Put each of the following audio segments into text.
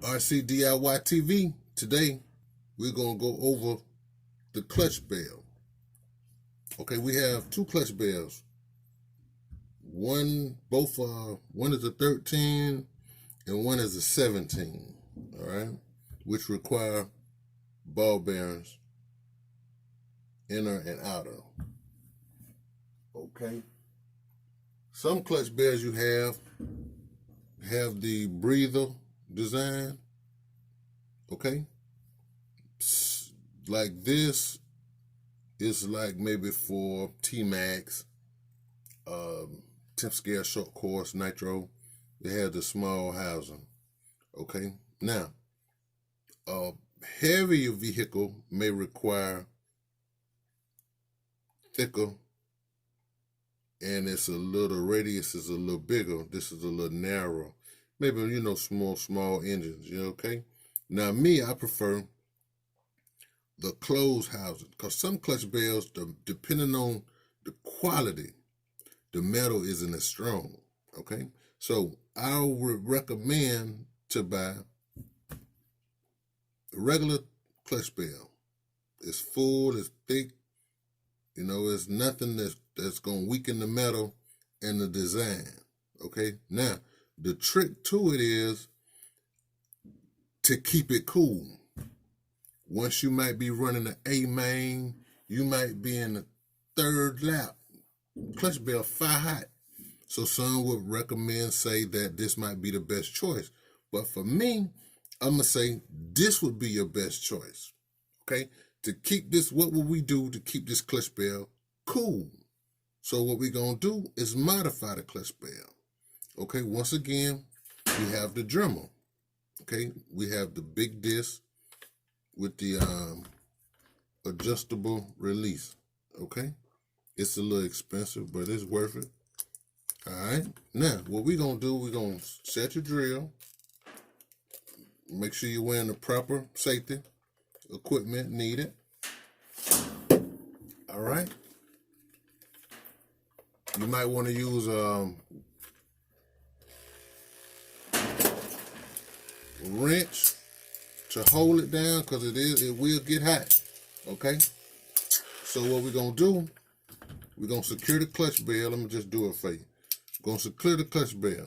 RC D.I.Y TV. Today, we're going to go over the clutch bell. Okay, we have two clutch bells. One is a 13 and one is a 17, all right, which require ball bearings, inner and outer. Okay. Some clutch bells you have the breather design. Okay. Like this is like maybe for T-Max, 10th scale short course, Nitro. They have the small housing. Okay. Now, a heavier vehicle may require thicker, and it's a little radius is a little bigger. This is a little narrow. Maybe, small engines, okay? Now, me, I prefer the closed housing, because some clutch bells, depending on the quality, the metal isn't as strong, okay? So I would recommend to buy a regular clutch bell. It's full, it's thick, it's nothing that's going to weaken the metal and the design, okay? Now, the trick to it is to keep it cool. Once you might be running an A main, you might be in the third lap. Clutch bell fire hot. So some would say that this might be the best choice. But for me, I'm going to say this would be your best choice. Okay? To keep this, what will we do to keep this clutch bell cool? So what we're going to do is modify the clutch bell. Okay? Once again, we have the Dremel. Okay? We have the big disc with the adjustable release. Okay? It's a little expensive, but it's worth it. All right. Now, what we're going to do, we're going to set your drill. Make sure you're wearing the proper safety equipment needed. All right. You might want to use wrench to hold it down, because it will get hot. Okay. So what we're going to do, we're going to secure the clutch bell. Let me just do it for you. We're going to secure the clutch bell.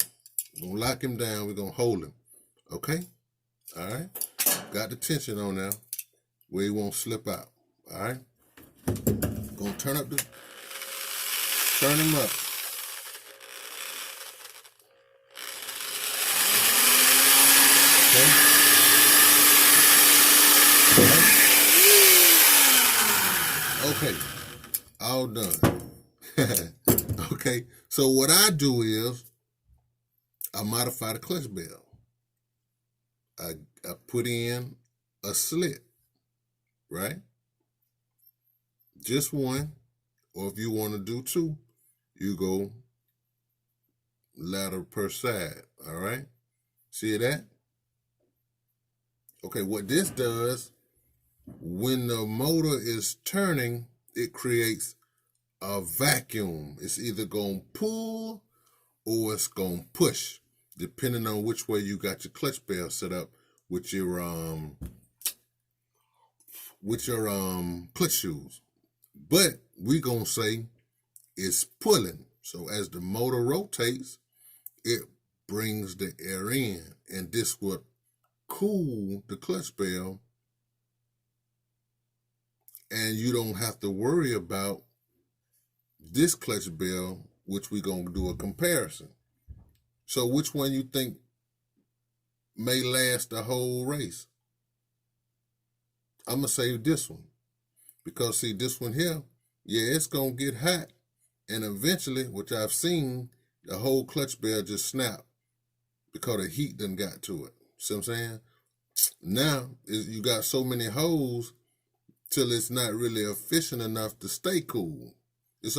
We're going to lock him down. We're going to hold him. Okay? All right? Got the tension on now where he won't slip out. All right? Going to turn him up. Okay? Okay. All done. Okay, so what I do is I modify the clutch bell. I put in a slit, right? Just one, or if you want to do two, you go ladder per side, all right? See that? Okay, what this does, when the motor is turning, it creates a vacuum. It's either going to pull or it's going to push, depending on which way you got your clutch bell set up with your clutch shoes. But we going to say it's pulling. So as the motor rotates, it brings the air in, and this would cool the clutch bell, and you don't have to worry about this clutch bell, which we're going to do a comparison. So which one you think may last the whole race? I'm going to say this one. Because, see, this one here, yeah, it's going to get hot. And eventually, which I've seen, the whole clutch bell just snap because the heat done got to it. See what I'm saying? Now, you got so many holes till it's not really efficient enough to stay cool. It's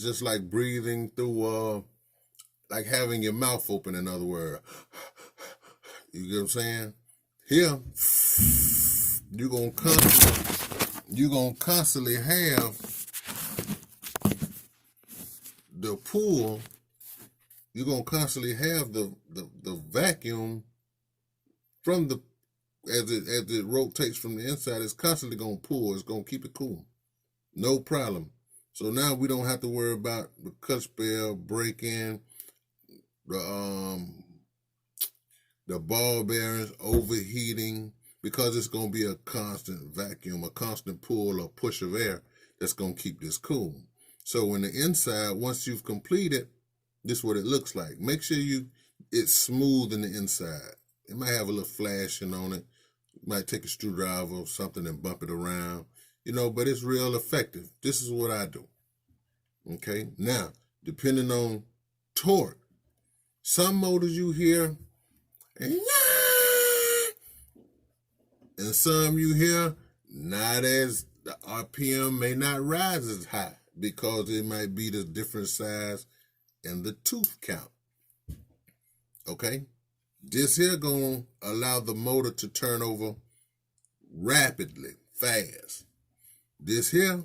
just like breathing through, like having your mouth open, in other words. You get what I'm saying? Here, you're gonna constantly have the pull. You're gonna constantly have the vacuum from the as it rotates from the inside, it's constantly gonna pull. It's gonna keep it cool, no problem. So now we don't have to worry about the clutch bell breaking, the the ball bearings overheating, because it's gonna be a constant vacuum, a constant pull or push of air that's gonna keep this cool. So in the inside, once you've completed, this is what it looks like. Make sure it's smooth in the inside. It might have a little flashing on it. You might take a screwdriver or something and bump it around, but it's real effective. This is what I do. Okay, now, depending on torque, some motors you hear, and some you hear, not as, the RPM may not rise as high because it might be the different size and the tooth count. Okay, this here gonna allow the motor to turn over rapidly, fast. This here,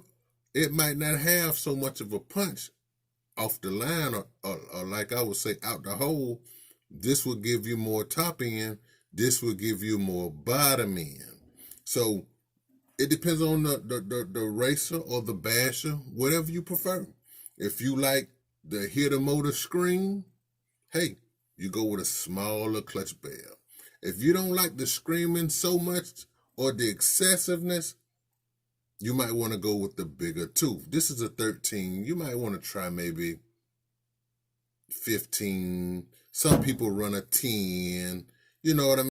it might not have so much of a punch off the line or like I would say out the hole. This will give you more top end. This will give you more bottom end. So it depends on the racer or the basher, whatever you prefer. If you like the hear the motor scream, hey, you go with a smaller clutch bell. If you don't like the screaming so much or the excessiveness, you might want to go with the bigger tooth. This is a 13. You might want to try maybe 15. Some people run a 10. You know what I mean?